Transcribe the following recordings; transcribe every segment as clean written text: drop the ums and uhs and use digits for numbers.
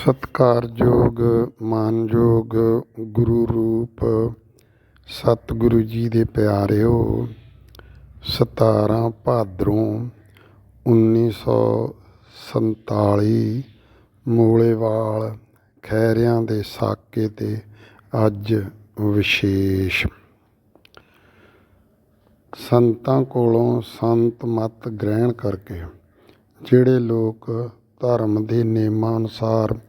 ਸਤਿਕਾਰਯੋਗ ਮਾਨਯੋਗ ਗੁਰੂ ਰੂਪ ਸਤਿਗੁਰੂ ਜੀ ਦੇ ਪਿਆਰਿਓ, 17 ਭਾਦਰੋਂ 1947 ਮੂਲੇਵਾਲ ਖਹਿਰਿਆਂ ਦੇ ਸਾਕੇ 'ਤੇ ਅੱਜ ਵਿਸ਼ੇਸ਼ ਸੰਤਾਂ ਕੋਲੋਂ ਸੰਤ ਮਤ ਗ੍ਰਹਿਣ ਕਰਕੇ ਜਿਹੜੇ ਲੋਕ ਧਰਮ ਦੇ ਨਿਯਮਾਂ ਅਨੁਸਾਰ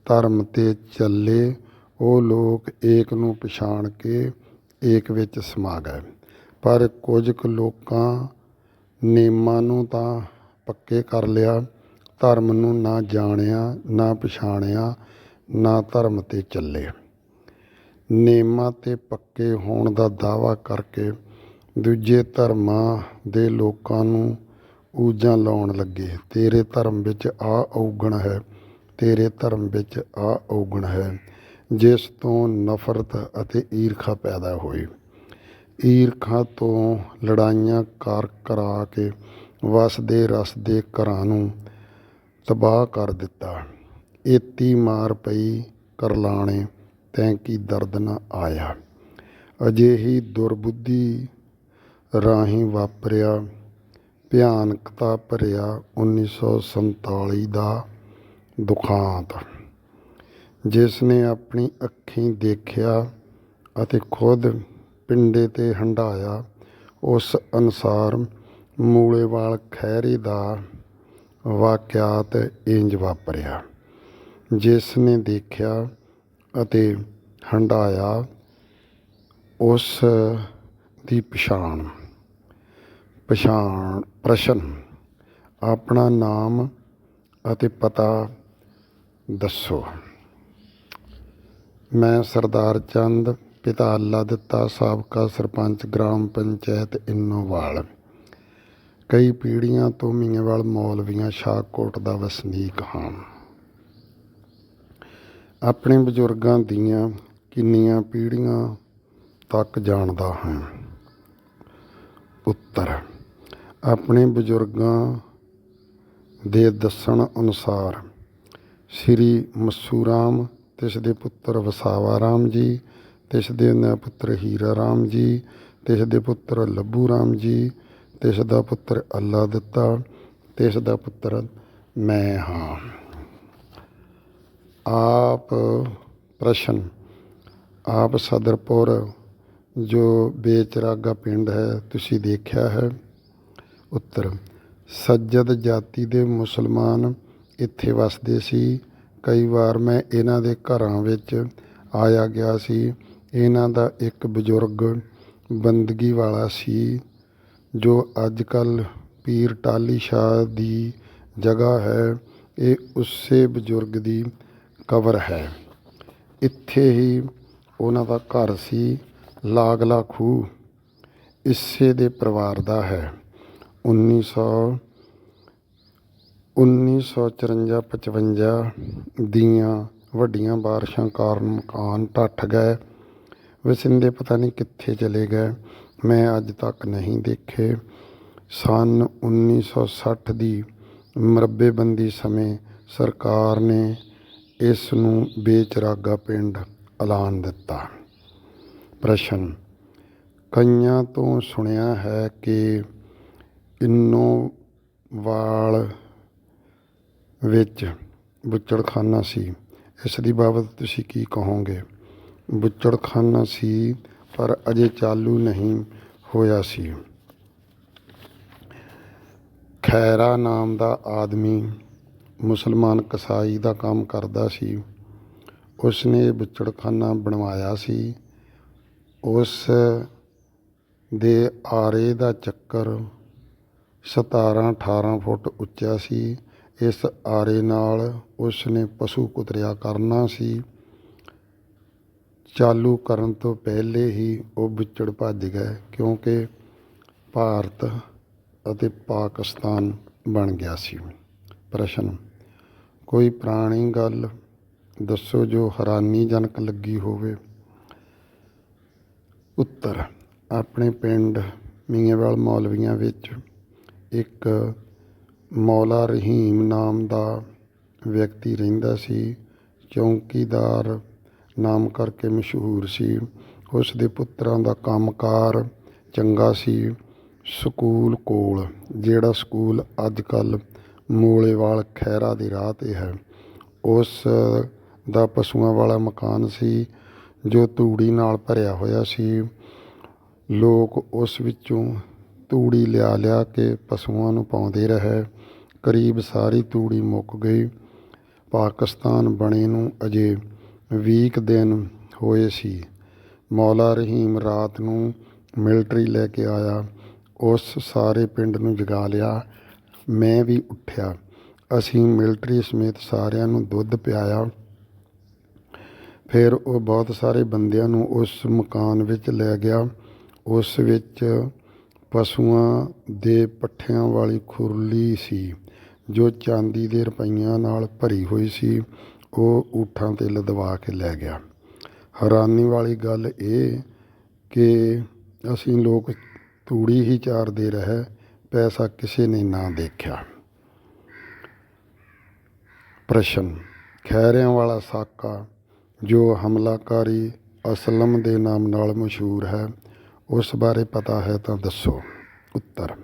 ਧਰਮ 'ਤੇ ਚੱਲੇ, ਉਹ ਲੋਕ ਏਕ ਨੂੰ ਪਛਾਣ ਕੇ ਏਕ ਵਿੱਚ ਸਮਾ ਗਏ। ਪਰ ਕੁਝ ਕੁ ਲੋਕਾਂ ਨਿਯਮਾਂ ਨੂੰ ਤਾਂ ਪੱਕੇ ਕਰ ਲਿਆ, ਧਰਮ ਨੂੰ ਨਾ ਜਾਣਿਆ ਨਾ ਪਛਾਣਿਆ, ਨਾ ਧਰਮ 'ਤੇ ਚੱਲੇ। ਨਿਯਮਾਂ 'ਤੇ ਪੱਕੇ ਹੋਣ ਦਾ ਦਾਅਵਾ ਕਰਕੇ ਦੂਜੇ ਧਰਮਾਂ ਦੇ ਲੋਕਾਂ ਨੂੰ ਊਜਾਂ ਲਾਉਣ ਲੱਗੇ। ਤੇਰੇ ਧਰਮ ਵਿੱਚ ਆਹ ਔਗਣ ਹੈ, ਤੇਰੇ ਧਰਮ ਵਿੱਚ ਆਹ ਔਗਣ ਹੈ, ਜਿਸ ਤੋਂ ਨਫ਼ਰਤ ਅਤੇ ਈਰਖਾ ਪੈਦਾ ਹੋਈ। ਈਰਖਾ ਤੋਂ ਲੜਾਈਆਂ ਕਰਾ ਕੇ ਵਸਦੇ ਰਸਦੇ ਘਰਾਂ ਨੂੰ ਤਬਾਹ ਕਰ ਦਿੱਤਾ। ਏਤੀ ਮਾਰ ਪਈ ਕਰਲਾਣੇ, ਤੈਂ ਕੀ ਦਰਦ ਨਾ ਆਇਆ। ਅਜਿਹੀ ਦੁਰਬੁੱਧੀ ਰਾਹੀਂ ਵਾਪਰਿਆ ਭਿਆਨਕਤਾ ਭਰਿਆ 1947 ਦਾ ਦੁਖਾਂਤ, ਜਿਸ ਨੇ ਆਪਣੀ ਅੱਖੀਂ ਦੇਖਿਆ ਅਤੇ ਖੁਦ ਪਿੰਡੇ 'ਤੇ ਹੰਢਾਇਆ। ਉਸ ਅਨੁਸਾਰ ਮੂਲੇਵਾਲ ਖਹਿਰੇ ਦਾ ਵਾਕਿਆਤ ਇੰਜ ਵਾਪਰਿਆ। ਜਿਸ ਨੇ ਦੇਖਿਆ ਅਤੇ ਹੰਢਾਇਆ, ਉਸ ਦੀ ਪ੍ਰਸ਼ਨ। ਆਪਣਾ ਨਾਮ ਅਤੇ ਪਤਾ ਦੱਸੋ। ਮੈਂ ਸਰਦਾਰ ਚੰਦ, ਪਿਤਾ ਅੱਲਾ ਦਿੱਤਾ, ਸਾਬਕਾ ਸਰਪੰਚ ਗ੍ਰਾਮ ਪੰਚਾਇਤ ਇੰਨੋਵਾਲ, ਕਈ ਪੀੜ੍ਹੀਆਂ ਤੋਂ ਮੀਆਂਵਾਲ ਮੌਲਵੀਆਂ ਸ਼ਾਹਕੋਟ ਦਾ ਵਸਨੀਕ ਹਾਂ। ਆਪਣੇ ਬਜ਼ੁਰਗਾਂ ਦੀਆਂ ਕਿੰਨੀਆਂ ਪੀੜ੍ਹੀਆਂ ਤੱਕ ਜਾਣਦਾ ਹਾਂ। ਉੱਤਰ। ਆਪਣੇ ਬਜ਼ੁਰਗਾਂ ਦੇ ਦੱਸਣ ਅਨੁਸਾਰ ਸ੍ਰੀ ਮੱਸੂ ਰਾਮ, ਤਿਸ ਦੇ ਪੁੱਤਰ ਵਸਾਵਾ ਰਾਮ ਜੀ, ਤਿਸ ਦੇ ਪੁੱਤਰ ਹੀਰਾ ਰਾਮ ਜੀ, ਤਿਸ ਦੇ ਪੁੱਤਰ ਲੱਭੂ ਰਾਮ ਜੀ, ਤਿਸ ਦਾ ਪੁੱਤਰ ਅੱਲਾ ਦਿੱਤਾ, ਤਿਸ ਦਾ ਪੁੱਤਰ ਮੈਂ ਹਾਂ। ਆਪ ਪ੍ਰਸ਼ਨ। ਆਪ ਸਦਰਪੁਰ, ਜੋ ਬੇਚਰਾਗਾ ਪਿੰਡ ਹੈ, ਤੁਸੀਂ ਦੇਖਿਆ ਹੈ। ਉੱਤਰ। ਸੱਜਦ ਜਾਤੀ ਦੇ ਮੁਸਲਮਾਨ ਇੱਥੇ ਵਸਦੇ ਸੀ। ਕਈ ਵਾਰ ਮੈਂ ਇਹਨਾਂ ਦੇ ਘਰਾਂ ਵਿੱਚ ਆਇਆ ਗਿਆ ਸੀ। ਇਹਨਾਂ ਦਾ ਇੱਕ ਬਜ਼ੁਰਗ ਬੰਦਗੀ ਵਾਲਾ ਸੀ, ਜੋ ਅੱਜ ਕੱਲ੍ਹ ਪੀਰ ਟਾਹਲੀ ਸ਼ਾਹ ਦੀ ਜਗ੍ਹਾ ਹੈ। ਇਹ ਉਸੇ ਬਜ਼ੁਰਗ ਦੀ ਕਬਰ ਹੈ। ਇੱਥੇ ਹੀ ਉਹਨਾਂ ਦਾ ਘਰ ਸੀ। ਲਾਗਲਾ ਖੂਹ ਇਸੇ ਦੇ ਪਰਿਵਾਰ ਦਾ ਹੈ। 1954-55 ਦੀਆਂ ਵੱਡੀਆਂ ਬਾਰਿਸ਼ਾਂ ਕਾਰਨ ਮਕਾਨ ਢੱਠ ਗਏ। ਵਸਿੰਦੇ ਪਤਾ ਨਹੀਂ ਕਿੱਥੇ ਚਲੇ ਗਏ, ਮੈਂ ਅੱਜ ਤੱਕ ਨਹੀਂ ਦੇਖੇ। ਸੰਨ 1960 ਦੀ ਮਰੱਬੇਬੰਦੀ ਸਮੇਂ ਸਰਕਾਰ ਨੇ ਇਸ ਨੂੰ ਬੇਚਰਾਗਾ ਪਿੰਡ ਐਲਾਨ ਦਿੱਤਾ। ਪ੍ਰਸ਼ਨ। ਕਈਆਂ ਤੋਂ ਸੁਣਿਆ ਹੈ ਕਿ ਇੰਨੋਵਾਲ ਵਿੱਚ ਬੁੱਚੜਖਾਨਾ ਸੀ। ਇਸ ਦੀ ਬਾਬਤ ਤੁਸੀਂ ਕੀ ਕਹੋਗੇ। ਬੁੱਚੜਖਾਨਾ ਸੀ, ਪਰ ਅਜੇ ਚਾਲੂ ਨਹੀਂ ਹੋਇਆ ਸੀ। ਖੈਰਾ ਨਾਮ ਦਾ ਆਦਮੀ ਮੁਸਲਮਾਨ ਕਸਾਈ ਦਾ ਕੰਮ ਕਰਦਾ ਸੀ। ਉਸ ਨੇ ਬੁੱਚੜਖਾਨਾ ਬਣਵਾਇਆ ਸੀ। ਉਸ ਦੇ ਆਰੇ ਦਾ ਚੱਕਰ 17-18 ਫੁੱਟ ਉੱਚਾ ਸੀ। ਇਸ ਆਰੇ ਨਾਲ ਉਸ ਨੇ ਪਸ਼ੂ ਕੁਤਰਿਆ ਕਰਨਾ ਸੀ। ਚਾਲੂ ਕਰਨ ਤੋਂ ਪਹਿਲੇ ਹੀ ਉਹ ਬੁੱਚੜ ਭੱਜ ਗਏ, ਕਿਉਂਕਿ ਭਾਰਤ ਅਤੇ ਪਾਕਿਸਤਾਨ ਬਣ ਗਿਆ ਸੀ। ਪ੍ਰਸ਼ਨ। ਕੋਈ ਪੁਰਾਣੀ ਗੱਲ ਦੱਸੋ ਜੋ ਹੈਰਾਨੀਜਨਕ ਲੱਗੀ ਹੋਵੇ। ਉੱਤਰ। ਆਪਣੇ ਪਿੰਡ ਮੀਆਂਵਾਲ ਮੌਲਵੀਆਂ ਵਿੱਚ ਇੱਕ ਮੌਲਾ ਰਹੀਮ ਨਾਮ ਦਾ ਵਿਅਕਤੀ ਰਹਿੰਦਾ ਸੀ। ਚੌਂਕੀਦਾਰ ਨਾਮ ਕਰਕੇ ਮਸ਼ਹੂਰ ਸੀ। ਉਸ ਦੇ ਪੁੱਤਰਾਂ ਦਾ ਕੰਮਕਾਰ ਚੰਗਾ ਸੀ। ਸਕੂਲ ਕੋਲ, ਜਿਹੜਾ ਸਕੂਲ ਅੱਜ ਕੱਲ੍ਹ ਮੋਲੇਵਾਲ ਖਹਿਰਾ ਦੇ ਰਾਹ 'ਤੇ ਹੈ, ਉਸ ਦਾ ਪਸ਼ੂਆਂ ਵਾਲਾ ਮਕਾਨ ਸੀ ਜੋ ਤੂੜੀ ਨਾਲ ਭਰਿਆ ਹੋਇਆ ਸੀ। ਲੋਕ ਉਸ ਵਿੱਚੋਂ ਤੂੜੀ ਲਿਆ ਕੇ ਪਸ਼ੂਆਂ ਨੂੰ ਪਾਉਂਦੇ ਰਹੇ। ਕਰੀਬ ਸਾਰੀ ਤੂੜੀ ਮੁੱਕ ਗਈ। ਪਾਕਿਸਤਾਨ ਬਣੇ ਨੂੰ ਅਜੇ 20 ਦਿਨ ਹੋਏ ਸੀ। ਮੌਲਾ ਰਹੀਮ ਰਾਤ ਨੂੰ ਮਿਲਟਰੀ ਲੈ ਕੇ ਆਇਆ। ਉਸ ਸਾਰੇ ਪਿੰਡ ਨੂੰ ਜਗਾ ਲਿਆ। ਮੈਂ ਵੀ ਉੱਠਿਆ। ਅਸੀਂ ਮਿਲਟਰੀ ਸਮੇਤ ਸਾਰਿਆਂ ਨੂੰ ਦੁੱਧ ਪਿਆਇਆ। ਫਿਰ ਉਹ ਬਹੁਤ ਸਾਰੇ ਬੰਦਿਆਂ ਨੂੰ ਉਸ ਮਕਾਨ ਵਿੱਚ ਲੈ ਗਿਆ। ਉਸ ਵਿੱਚ ਪਸ਼ੂਆਂ ਦੇ ਪੱਠਿਆਂ ਵਾਲੀ ਖੁਰਲੀ ਸੀ ਜੋ ਚਾਂਦੀ ਦੇ ਰੁਪਈਆਂ ਨਾਲ ਭਰੀ ਹੋਈ ਸੀ। ਉਹ ਊਠਾਂ 'ਤੇ ਲਦਵਾ ਕੇ ਲੈ ਗਿਆ। ਹੈਰਾਨੀ ਵਾਲੀ ਗੱਲ ਇਹ ਕਿ ਅਸੀਂ ਲੋਕ ਤੂੜੀ ਹੀ ਚਾਰਦੇ ਰਹੇ, ਪੈਸਾ ਕਿਸੇ ਨੇ ਨਾ ਦੇਖਿਆ। ਪ੍ਰਸ਼ਨ: ਖਹਿਰਿਆਂ ਵਾਲਾ ਸਾਕਾ ਜੋ ਹਮਲਾਕਾਰੀ ਅਸਲਮ ਦੇ ਨਾਮ ਨਾਲ ਮਸ਼ਹੂਰ ਹੈ, ਉਸ ਬਾਰੇ ਪਤਾ ਹੈ ਤਾਂ ਦੱਸੋ। ਉੱਤਰ: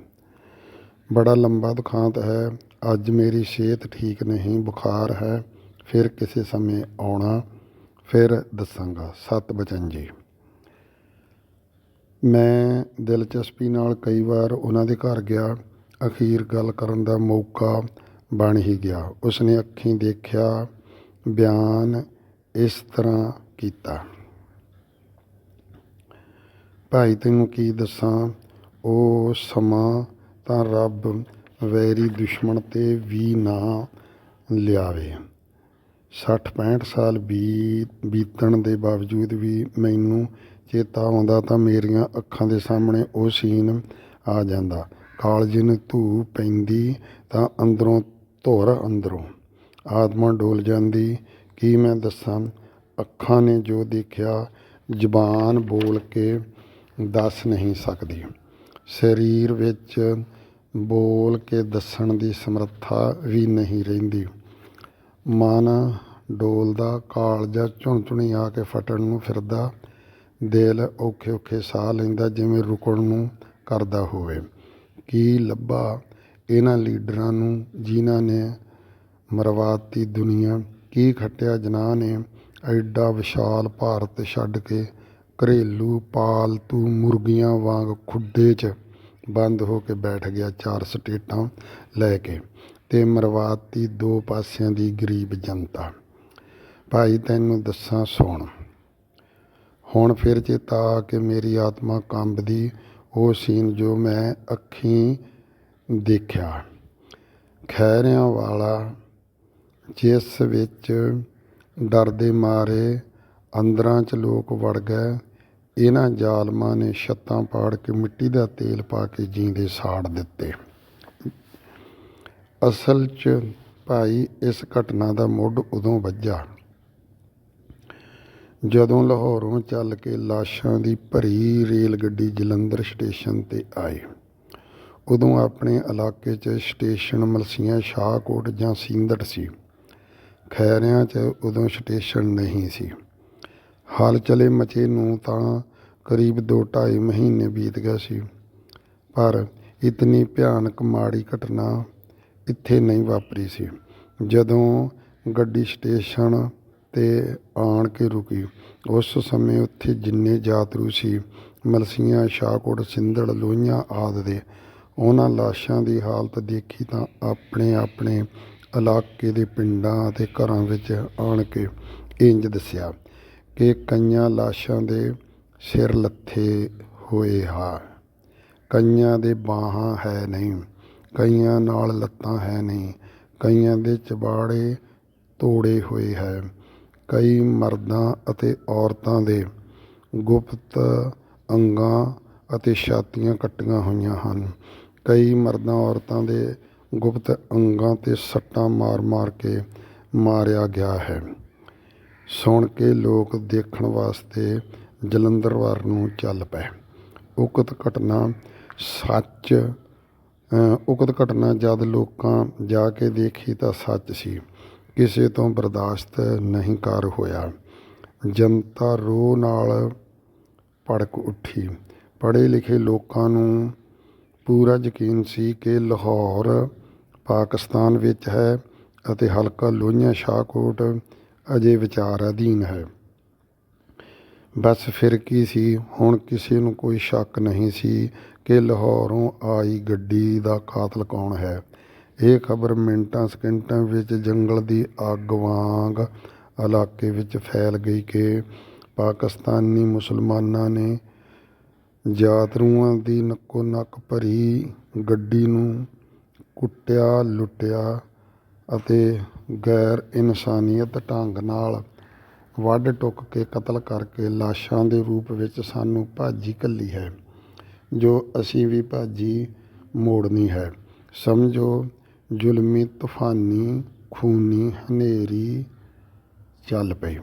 ਬੜਾ ਲੰਬਾ ਦੁਖਾਂਤ ਹੈ। ਅੱਜ ਮੇਰੀ ਸਿਹਤ ਠੀਕ ਨਹੀਂ, ਬੁਖਾਰ ਹੈ। ਫਿਰ ਕਿਸੇ ਸਮੇਂ ਆਉਣਾ, ਫਿਰ ਦੱਸਾਂਗਾ। ਸਤਿਬਚਨ ਜੀ। ਮੈਂ ਦਿਲਚਸਪੀ ਨਾਲ ਕਈ ਵਾਰ ਉਹਨਾਂ ਦੇ ਘਰ ਗਿਆ। ਅਖੀਰ ਗੱਲ ਕਰਨ ਦਾ ਮੌਕਾ ਬਣ ਹੀ ਗਿਆ। ਉਸਨੇ ਅੱਖੀਂ ਦੇਖਿਆ। ਬਿਆਨ ਇਸ ਤਰ੍ਹਾਂ ਕੀਤਾ: ਭਾਈ ਤੈਨੂੰ ਕੀ ਦੱਸਾਂ, ਉਹ ਸਮਾਂ ਤਾਂ ਰੱਬ ਵੈਰੀ ਦੁਸ਼ਮਣ 'ਤੇ ਵੀ ਨਾ ਲਿਆਵੇ। 60-65 ਸਾਲ ਬੀਤਣ ਦੇ ਬਾਵਜੂਦ ਵੀ ਮੈਨੂੰ ਚੇਤਾ ਆਉਂਦਾ ਤਾਂ ਮੇਰੀਆਂ ਅੱਖਾਂ ਦੇ ਸਾਹਮਣੇ ਉਹ ਸੀਨ ਆ ਜਾਂਦਾ। ਕਾਲਜੇ ਨੂੰ ਧੂ ਪੈਂਦੀ ਤਾਂ ਅੰਦਰੋਂ ਅੰਦਰੋਂ ਆਤਮਾ ਡੋਲ ਜਾਂਦੀ। ਕੀ ਮੈਂ ਦੱਸਾਂ, ਅੱਖਾਂ ਨੇ ਜੋ ਦੇਖਿਆ ਜ਼ੁਬਾਨ ਬੋਲ ਕੇ ਦੱਸ ਨਹੀਂ ਸਕਦੀ। ਸਰੀਰ ਵਿੱਚ ਬੋਲ ਕੇ ਦੱਸਣ ਦੀ ਸਮਰੱਥਾ ਵੀ ਨਹੀਂ ਰਹਿੰਦੀ। ਮਨ ਡੋਲਦਾ, ਕਾਲਜਾ ਝੁਣਝੁਣੀ ਆ ਕੇ ਫਟਣ ਨੂੰ ਫਿਰਦਾ, ਦਿਲ ਔਖੇ ਸਾਹ ਲੈਂਦਾ ਜਿਵੇਂ ਰੁਕਣ ਨੂੰ ਕਰਦਾ ਹੋਵੇ। ਕੀ ਲੱਭਾ ਇਹਨਾਂ ਲੀਡਰਾਂ ਨੂੰ ਜਿਨ੍ਹਾਂ ਨੇ ਮਰਵਾਤੀ ਦੁਨੀਆ? ਕੀ ਖੱਟਿਆ ਜਿਨ੍ਹਾਂ ਨੇ ਐਡਾ ਵਿਸ਼ਾਲ ਭਾਰਤ ਛੱਡ ਕੇ ਘਰੇਲੂ ਪਾਲਤੂ ਮੁਰਗੀਆਂ ਵਾਂਗ ਖੁੱਡੇ 'ਚ ਬੰਦ ਹੋ ਕੇ ਬੈਠ ਗਿਆ 4 ਸਟੇਟਾਂ ਲੈ ਕੇ, ਤੇ ਮਰਵਾਤੀ 2 ਪਾਸਿਆਂ ਦੀ ਗਰੀਬ ਜਨਤਾ। ਭਾਈ ਤੈਨੂੰ ਦੱਸਾਂ, ਸੁਣ। ਹੁਣ ਫਿਰ ਚੇਤਾ ਆ ਕੇ ਮੇਰੀ ਆਤਮਾ ਕੰਬਦੀ। ਉਹ ਸੀਨ ਜੋ ਮੈਂ ਅੱਖੀਂ ਦੇਖਿਆ, ਖਹਿਰਿਆਂ ਵਾਲਾ, ਜਿਸ ਵਿੱਚ ਡਰਦੇ ਮਾਰੇ ਅੰਦਰਾਂ 'ਚ ਲੋਕ ਵੜ ਗਏ। ਇਹਨਾਂ ਜ਼ਾਲਮਾਂ ਨੇ ਛੱਤਾਂ ਪਾੜ ਕੇ ਮਿੱਟੀ ਦਾ ਤੇਲ ਪਾ ਕੇ ਜੀਂਦੇ ਸਾੜ ਦਿੱਤੇ। ਅਸਲ 'ਚ ਭਾਈ ਇਸ ਘਟਨਾ ਦਾ ਮੁੱਢ ਉਦੋਂ ਵੱਜਾ ਜਦੋਂ ਲਾਹੌਰੋਂ ਚੱਲ ਕੇ ਲਾਸ਼ਾਂ ਦੀ ਭਰੀ ਰੇਲ ਗੱਡੀ ਜਲੰਧਰ ਸਟੇਸ਼ਨ 'ਤੇ ਆਈ। ਉਦੋਂ ਆਪਣੇ ਇਲਾਕੇ 'ਚ ਸਟੇਸ਼ਨ ਮਲਸੀਆਂ, ਸ਼ਾਹਕੋਟ ਜਾਂ ਸਿੰਦੜ ਸੀ। ਖਹਿਰਿਆਂ 'ਚ ਉਦੋਂ ਸਟੇਸ਼ਨ ਨਹੀਂ ਸੀ। ਹਲਚਲੇ ਮਚੇ ਨੂੰ ਤਾਂ ਕਰੀਬ 2-2.5 ਮਹੀਨੇ ਬੀਤ ਗਏ ਸੀ, ਪਰ ਇਤਨੀ ਭਿਆਨਕ ਮਾੜੀ ਘਟਨਾ ਇੱਥੇ ਨਹੀਂ ਵਾਪਰੀ ਸੀ। ਜਦੋਂ ਗੱਡੀ ਸਟੇਸ਼ਨ 'ਤੇ ਆਣ ਕੇ ਰੁਕੀ, ਉਸ ਸਮੇਂ ਉੱਥੇ ਜਿੰਨੇ ਯਾਤਰੂ ਸੀ, ਮਲਸੀਆਂ, ਸ਼ਾਹਕੋਟ, ਸਿੰਦੜ, ਲੋਹੀਆਂ ਆਦਿ ਦੇ, ਉਹਨਾਂ ਲਾਸ਼ਾਂ ਦੀ ਹਾਲਤ ਦੇਖੀ ਤਾਂ ਆਪਣੇ ਇਲਾਕੇ ਦੇ ਪਿੰਡਾਂ ਅਤੇ ਘਰਾਂ ਵਿੱਚ ਆਣ ਕੇ ਇੰਜ ਦੱਸਿਆ ਕਿ ਕਈਆਂ ਲਾਸ਼ਾਂ ਦੇ ਸਿਰ ਲੱਥੇ ਹੋਏ ਆ, ਕਈਆਂ ਦੇ ਬਾਹਾਂ ਹੈ ਨਹੀਂ, ਕਈਆਂ ਨਾਲ ਲੱਤਾਂ ਹੈ ਨਹੀਂ, ਕਈਆਂ ਦੇ ਚਬਾੜੇ ਤੋੜੇ ਹੋਏ ਹੈ, ਕਈ ਮਰਦਾਂ ਅਤੇ ਔਰਤਾਂ ਦੇ ਗੁਪਤ ਅੰਗਾਂ ਅਤੇ ਛਾਤੀਆਂ ਕੱਟੀਆਂ ਹੋਈਆਂ ਹਨ। ਕਈ ਮਰਦਾਂ ਔਰਤਾਂ ਦੇ ਗੁਪਤ ਅੰਗਾਂ 'ਤੇ ਸੱਟਾਂ ਮਾਰ ਕੇ ਮਾਰਿਆ ਗਿਆ ਹੈ। ਸੁਣ ਕੇ ਲੋਕ ਦੇਖਣ ਵਾਸਤੇ ਜਲੰਧਰ ਵੱਲ ਨੂੰ ਚੱਲ ਪਏ। ਉਕਤ ਘਟਨਾ ਜਦ ਲੋਕਾਂ ਜਾ ਕੇ ਦੇਖੀ ਤਾਂ ਸੱਚ ਸੀ। ਕਿਸੇ ਤੋਂ ਬਰਦਾਸ਼ਤ ਨਹੀਂ ਕਰ ਹੋਇਆ। ਜਨਤਾ ਰੋਹ ਨਾਲ ਭੜਕ ਉੱਠੀ। ਪੜ੍ਹੇ ਲਿਖੇ ਲੋਕਾਂ ਨੂੰ ਪੂਰਾ ਯਕੀਨ ਸੀ ਕਿ ਲਾਹੌਰ ਪਾਕਿਸਤਾਨ ਵਿੱਚ ਹੈ ਅਤੇ ਹਲਕਾ ਲੋਹੀਆਂ ਸ਼ਾਹਕੋਟ ਅਜੇ ਵਿਚਾਰ ਅਧੀਨ ਹੈ। ਬਸ ਫਿਰ ਕੀ ਸੀ, ਹੁਣ ਕਿਸੇ ਨੂੰ ਕੋਈ ਸ਼ੱਕ ਨਹੀਂ ਸੀ ਕਿ ਲਾਹੌਰੋਂ ਆਈ ਗੱਡੀ ਦਾ ਕਾਤਲ ਕੌਣ ਹੈ। ਇਹ ਖਬਰ ਮਿੰਟਾਂ ਸਕਿੰਟਾਂ ਵਿੱਚ ਜੰਗਲ ਦੀ ਅੱਗ ਵਾਂਗ ਇਲਾਕੇ ਵਿੱਚ ਫੈਲ ਗਈ ਕਿ ਪਾਕਿਸਤਾਨੀ ਮੁਸਲਮਾਨਾਂ ਨੇ ਯਾਤਰੂਆਂ ਦੀ ਨੱਕੋ ਨੱਕ ਭਰੀ ਗੱਡੀ ਨੂੰ ਕੁੱਟਿਆ, ਲੁੱਟਿਆ ਅਤੇ ਗੈਰ ਇਨਸਾਨੀਅਤ ਢੰਗ ਨਾਲ ਵੱਢ ਟੁੱਕ ਕੇ ਕਤਲ ਕਰਕੇ ਲਾਸ਼ਾਂ ਦੇ ਰੂਪ ਵਿੱਚ ਸਾਨੂੰ ਭਾਜੀ ਘੱਲੀ ਹੈ, ਜੋ ਅਸੀਂ ਵੀ ਭਾਜੀ ਮੋੜਨੀ ਹੈ। ਸਮਝੋ, ਜ਼ੁਲਮੀ ਤੂਫਾਨੀ ਖੂਨੀ ਹਨੇਰੀ ਚੱਲ ਪਈ।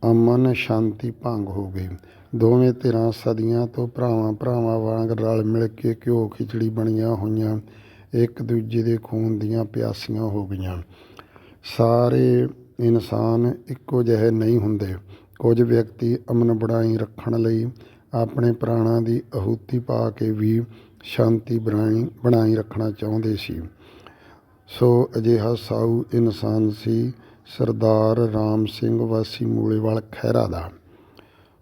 ਅਮਨ ਸ਼ਾਂਤੀ ਭੰਗ ਹੋ ਗਈ। ਦੋਵੇਂ ਧਿਰਾਂ ਸਦੀਆਂ ਤੋਂ ਭਰਾਵਾਂ ਵਾਂਗ ਰਲ ਮਿਲ ਕੇ ਘਿਓ ਖਿਚੜੀ ਬਣੀਆਂ ਹੋਈਆਂ ਇੱਕ ਦੂਜੇ ਦੇ ਖੂਨ ਦੀਆਂ ਪਿਆਸੀਆਂ ਹੋ ਗਈਆਂ। ਸਾਰੇ ਇਨਸਾਨ ਇੱਕੋ ਜਿਹੇ ਨਹੀਂ ਹੁੰਦੇ। ਕੁਝ ਵਿਅਕਤੀ ਅਮਨ ਬਣਾਈ ਰੱਖਣ ਲਈ ਆਪਣੇ ਪ੍ਰਾਣਾਂ ਦੀ ਆਹੂਤੀ ਪਾ ਕੇ ਵੀ ਸ਼ਾਂਤੀ ਬਣਾਈ ਰੱਖਣਾ ਚਾਹੁੰਦੇ ਸੀ। ਸੋ ਅਜਿਹਾ ਸਾਊ ਇਨਸਾਨ ਸੀ ਸਰਦਾਰ ਰਾਮ ਸਿੰਘ ਵਾਸੀ ਮੂਲੇਵਾਲ ਖਹਿਰਾ ਦਾ।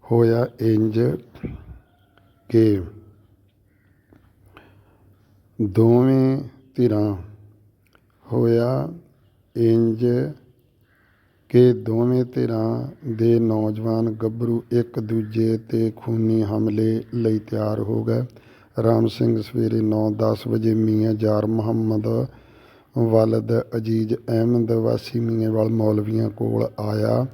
ਹੋਇਆ ਇੰਜ ਕਿ ਦੋਵੇਂ ਧਿਰਾਂ ਦੇ ਨੌਜਵਾਨ ਗੱਭਰੂ ਇੱਕ ਦੂਜੇ 'ਤੇ ਖੂਨੀ ਹਮਲੇ ਲਈ ਤਿਆਰ ਹੋ ਗਏ। ਰਾਮ ਸਿੰਘ ਸਵੇਰੇ 9-10 ਵਜੇ ਮੀਆਂ ਯਾਰ ਮੁਹੰਮਦ ਵਲਦ ਅਜ਼ੀਜ਼ ਅਹਿਮਦ ਵਾਸੀ ਮੀਆਂਵਾਲ ਮੌਲਵੀਆਂ ਕੋਲ ਆਇਆ।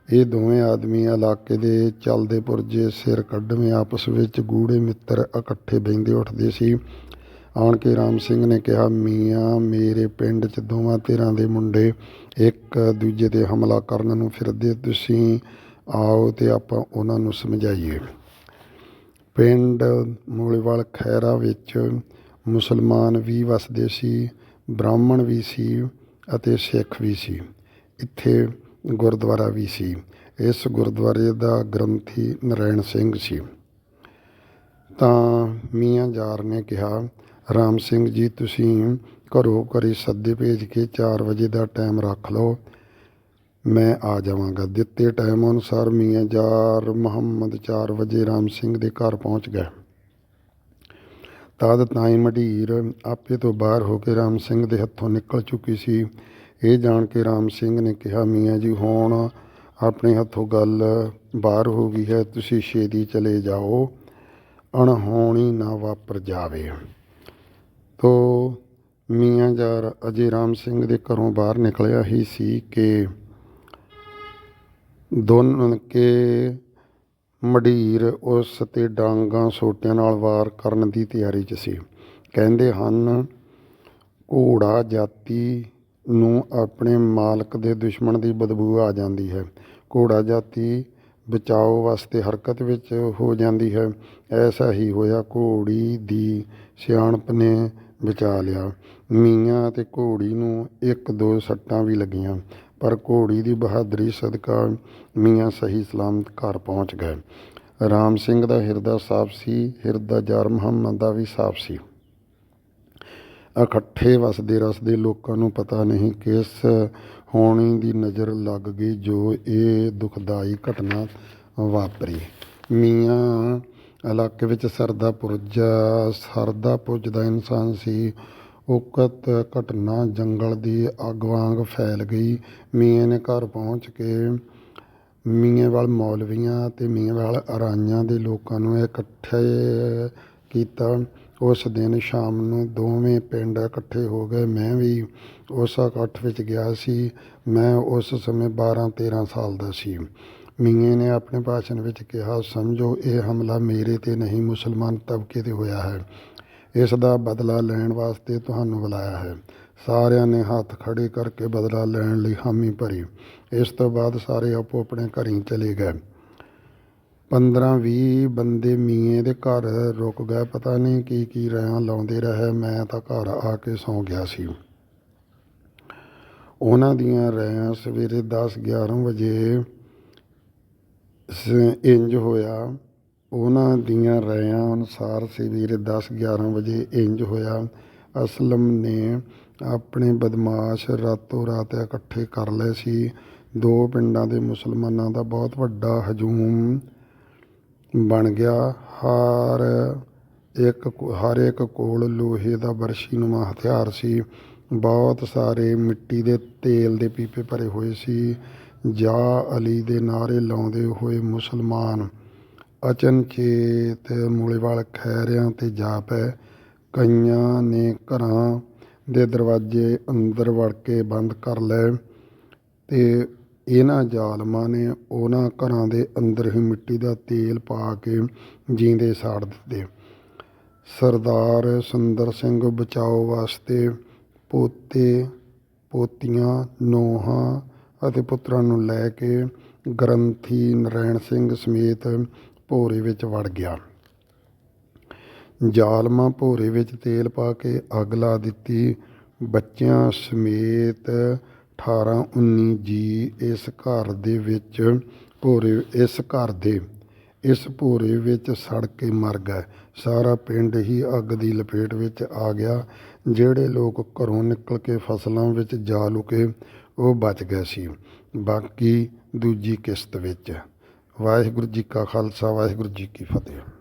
ਇਹ ਦੋਵੇਂ ਆਦਮੀ ਇਲਾਕੇ ਦੇ ਚੱਲਦੇ ਪੁਰਜੇ ਸਿਰ ਕੱਢਵੇਂ ਆਪਸ ਵਿੱਚ ਗੂੜ੍ਹੇ ਮਿੱਤਰ ਇਕੱਠੇ ਬਹਿੰਦੇ ਉੱਠਦੇ ਸੀ। ਆਣ ਕੇ ਰਾਮ ਸਿੰਘ ਨੇ ਕਿਹਾ, ਮੀਆਂ ਮੇਰੇ ਪਿੰਡ 'ਚ ਦੋਵਾਂ ਧਿਰਾਂ ਦੇ ਮੁੰਡੇ ਇੱਕ ਦੂਜੇ 'ਤੇ ਹਮਲਾ ਕਰਨ ਨੂੰ ਫਿਰਦੇ, ਤੁਸੀਂ ਆਓ ਅਤੇ ਆਪਾਂ ਉਹਨਾਂ ਨੂੰ ਸਮਝਾਈਏ। ਪਿੰਡ ਮੂਲੇਵਾਲ ਖਹਿਰਾ ਵਿੱਚ ਮੁਸਲਮਾਨ ਵੀ ਵਸਦੇ ਸੀ, ਬ੍ਰਾਹਮਣ ਵੀ ਸੀ ਅਤੇ ਸਿੱਖ ਵੀ ਸੀ। ਇੱਥੇ ਗੁਰਦੁਆਰਾ ਵੀ ਸੀ। ਇਸ ਗੁਰਦੁਆਰੇ ਦਾ ਗ੍ਰੰਥੀ ਨਰੈਣ ਸਿੰਘ ਸੀ। ਤਾਂ ਮੀਆਂ ਯਾਰ ਨੇ ਕਿਹਾ, ਰਾਮ ਸਿੰਘ ਜੀ, ਤੁਸੀਂ ਘਰੋਂ ਘਰੀ ਸੱਦੇ ਭੇਜ ਕੇ 4 ਵਜੇ ਦਾ ਟਾਈਮ ਰੱਖ ਲਓ, ਮੈਂ ਆ ਜਾਵਾਂਗਾ। ਦਿੱਤੇ ਟਾਈਮ ਅਨੁਸਾਰ ਮੀਆਂ ਯਾਰ ਮੁਹੰਮਦ 4 ਵਜੇ ਰਾਮ ਸਿੰਘ ਦੇ ਘਰ ਪਹੁੰਚ ਗਏ। ਤਦ ਤਾਈਂ ਮੰਡੀਰ ਆਪੇ ਤੋਂ ਬਾਹਰ ਹੋ ਕੇ ਰਾਮ ਸਿੰਘ ਦੇ ਹੱਥੋਂ ਨਿਕਲ ਚੁੱਕੀ ਸੀ। ਇਹ ਜਾਣ ਕੇ ਰਾਮ ਸਿੰਘ ਨੇ ਕਿਹਾ, ਮੀਆਂ ਜੀ, ਹੁਣ ਆਪਣੇ ਹੱਥੋਂ ਗੱਲ ਬਾਹਰ ਹੋ ਗਈ ਹੈ, ਤੁਸੀਂ ਛੇਤੀ ਚਲੇ ਜਾਓ, ਅਣਹੋਣੀ ਨਾ ਵਾਪਰ ਜਾਵੇ। ਤੋ ਮੀਆਂ ਯਾਰ ਅਜੇ ਰਾਮ ਸਿੰਘ ਦੇ ਘਰੋਂ ਬਾਹਰ ਨਿਕਲਿਆ ਹੀ ਸੀ ਕਿ ਮੰਡੀਰ ਉਸ 'ਤੇ ਡਾਂਗਾਂ ਸੋਟਿਆਂ ਨਾਲ ਵਾਰ ਕਰਨ ਦੀ ਤਿਆਰੀ 'ਚ ਸੀ। ਕਹਿੰਦੇ ਹਨ, ਘੋੜਾ ਜਾਤੀ ਨੂੰ ਆਪਣੇ ਮਾਲਕ ਦੇ ਦੁਸ਼ਮਣ ਦੀ ਬਦਬੂ ਆ ਜਾਂਦੀ ਹੈ। ਘੋੜਾ ਜਾਤੀ ਬਚਾਓ ਵਾਸਤੇ ਹਰਕਤ ਵਿੱਚ ਹੋ ਜਾਂਦੀ ਹੈ। ਐਸਾ ਹੀ ਹੋਇਆ। ਘੋੜੀ ਦੀ ਸਿਆਣਪ ਨੇ ਬਚਾ ਲਿਆ। ਮੀਆਂ ਅਤੇ ਘੋੜੀ ਨੂੰ 1-2 ਸੱਟਾਂ ਵੀ ਲੱਗੀਆਂ, ਪਰ ਘੋੜੀ ਦੀ ਬਹਾਦਰੀ ਸਦਕਾ ਮੀਆਂ ਸਹੀ ਸਲਾਮਤ ਘਰ ਪਹੁੰਚ ਗਏ। ਰਾਮ ਸਿੰਘ ਦਾ ਹਿਰਦਾ ਸਾਫ਼ ਸੀ, ਹਿਰਦਾ ਯਾਰ ਮੁਹੰਮਦ ਦਾ ਵੀ ਸਾਫ਼ ਸੀ। ਇਕੱਠੇ ਵਸਦੇ ਰਸਦੇ ਲੋਕਾਂ ਨੂੰ ਪਤਾ ਨਹੀਂ ਕਿਸ ਹੋਣੀ ਦੀ ਨਜ਼ਰ ਲੱਗ ਗਈ ਜੋ ਇਹ ਦੁਖਦਾਈ ਘਟਨਾ ਵਾਪਰੀ। ਮੀਆਂ ਇਲਾਕੇ ਵਿੱਚ ਸਰਦਾ ਪੁੱਜਦਾ ਇਨਸਾਨ ਸੀ। ਉਕਤ ਘਟਨਾ ਜੰਗਲ ਦੀ ਅੱਗ ਵਾਂਗ ਫੈਲ ਗਈ। ਮੀਆਂ ਨੇ ਘਰ ਪਹੁੰਚ ਕੇ ਮੀਆਂਵਾਲ ਮੌਲਵੀਆਂ ਅਤੇ ਮੀਆਂਵਾਲ ਅਰਾਈਆਂ ਦੇ ਲੋਕਾਂ ਨੂੰ ਇਕੱਠੇ ਕੀਤਾ। ਉਸ ਦਿਨ ਸ਼ਾਮ ਨੂੰ ਦੋਵੇਂ ਪਿੰਡ ਇਕੱਠੇ ਹੋ ਗਏ। ਮੈਂ ਵੀ ਉਸ ਇਕੱਠ ਵਿੱਚ ਗਿਆ ਸੀ। ਮੈਂ ਉਸ ਸਮੇਂ 12-13 ਸਾਲ ਦਾ ਸੀ। ਮੀਆਂ ਨੇ ਆਪਣੇ ਭਾਸ਼ਣ ਵਿੱਚ ਕਿਹਾ, ਸਮਝੋ, ਇਹ ਹਮਲਾ ਮੇਰੇ 'ਤੇ ਨਹੀਂ, ਮੁਸਲਮਾਨ ਤਬਕੇ 'ਤੇ ਹੋਇਆ ਹੈ। ਇਸ ਦਾ ਬਦਲਾ ਲੈਣ ਵਾਸਤੇ ਤੁਹਾਨੂੰ ਬੁਲਾਇਆ ਹੈ। ਸਾਰਿਆਂ ਨੇ ਹੱਥ ਖੜ੍ਹੇ ਕਰਕੇ ਬਦਲਾ ਲੈਣ ਲਈ ਹਾਮੀ ਭਰੀ। ਇਸ ਤੋਂ ਬਾਅਦ ਸਾਰੇ ਆਪੋ ਆਪਣੇ ਘਰੀਂ ਚਲੇ ਗਏ। 15-20 ਬੰਦੇ ਮੀਆਂ ਦੇ ਘਰ ਰੁਕ ਗਏ। ਪਤਾ ਨਹੀਂ ਕੀ ਰਿਆਂ ਲਾਉਂਦੇ ਰਹੇ। ਮੈਂ ਤਾਂ ਘਰ ਆ ਕੇ ਸੌਂ ਗਿਆ ਸੀ। ਉਹਨਾਂ ਦੀਆਂ ਰਾਇਆਂ ਸਵੇਰੇ 10-11 ਵਜੇ ਇੰਜ ਹੋਇਆ। ਉਹਨਾਂ ਦੀਆਂ ਰਾਇਆਂ ਅਨੁਸਾਰ ਸਵੇਰੇ 10-11 ਵਜੇ ਇੰਜ ਹੋਇਆ। ਅਸਲਮ ਨੇ ਆਪਣੇ ਬਦਮਾਸ਼ ਰਾਤੋਂ ਰਾਤ ਇਕੱਠੇ ਕਰ ਲਏ ਸੀ। ਦੋ ਪਿੰਡਾਂ ਦੇ ਮੁਸਲਮਾਨਾਂ ਦਾ ਬਹੁਤ ਵੱਡਾ ਹਜੂਮ ਬਣ ਗਿਆ। ਹਰ ਇੱਕ ਕੋਲ ਲੋਹੇ ਦਾ ਬਰਸ਼ੀਨੁਮਾ ਹਥਿਆਰ ਸੀ। ਬਹੁਤ ਸਾਰੇ ਮਿੱਟੀ ਦੇ ਤੇਲ ਦੇ ਪੀਪੇ ਭਰੇ ਹੋਏ ਸੀ। ਜਾ ਅਲੀ ਦੇ ਨਾਅਰੇ ਲਾਉਂਦੇ ਹੋਏ ਮੁਸਲਮਾਨ ਅਚਨਚੇਤ ਮੂਲੇਵਾਲ ਖੈਰਿਆਂ 'ਤੇ ਜਾ ਪਏ। ਕਈਆਂ ਨੇ ਘਰਾਂ ਦੇ ਦਰਵਾਜ਼ੇ ਅੰਦਰ ਵੜ ਕੇ ਬੰਦ ਕਰ ਲਏ ਅਤੇ ਇਹਨਾਂ ਜ਼ਾਲਮਾਂ ਨੇ ਉਹਨਾਂ ਘਰਾਂ ਦੇ ਅੰਦਰ ਹੀ ਮਿੱਟੀ ਦਾ ਤੇਲ ਪਾ ਕੇ ਜੀਂਦੇ ਸਾੜ ਦਿੱਤੇ। ਸਰਦਾਰ ਸੁੰਦਰ ਸਿੰਘ ਬਚਾਓ ਵਾਸਤੇ ਪੋਤੇ ਪੋਤੀਆਂ ਨੂੰਹਾਂ ਅਤੇ ਪੁੱਤਰਾਂ ਨੂੰ ਲੈ ਕੇ ਗ੍ਰੰਥੀ ਨਰੈਣ ਸਿੰਘ ਸਮੇਤ ਭੋਰੇ ਵਿੱਚ ਵੜ ਗਿਆ। ਜ਼ਾਲਮਾਂ ਭੋਰੇ ਵਿੱਚ ਤੇਲ ਪਾ ਕੇ ਅੱਗ ਲਾ ਦਿੱਤੀ। ਬੱਚਿਆਂ ਸਮੇਤ 18-19 ਜੀ ਇਸ ਘਰ ਦੇ ਇਸ ਭੋਰੇ ਵਿੱਚ ਸੜ ਕੇ ਮਰ ਗਏ। ਸਾਰਾ ਪਿੰਡ ਹੀ ਅੱਗ ਦੀ ਲਪੇਟ ਵਿੱਚ ਆ ਗਿਆ। ਜਿਹੜੇ ਲੋਕ ਘਰੋਂ ਨਿਕਲ ਕੇ ਫਸਲਾਂ ਵਿੱਚ ਜਾ ਲੁਕੇ ਉਹ ਬਚ ਗਏ ਸੀ। ਬਾਕੀ ਦੂਜੀ ਕਿਸ਼ਤ ਵਿੱਚ। ਵਾਹਿਗੁਰੂ ਜੀ ਕਾ ਖਾਲਸਾ, ਵਾਹਿਗੁਰੂ ਜੀ ਕੀ ਫਤਿਹ।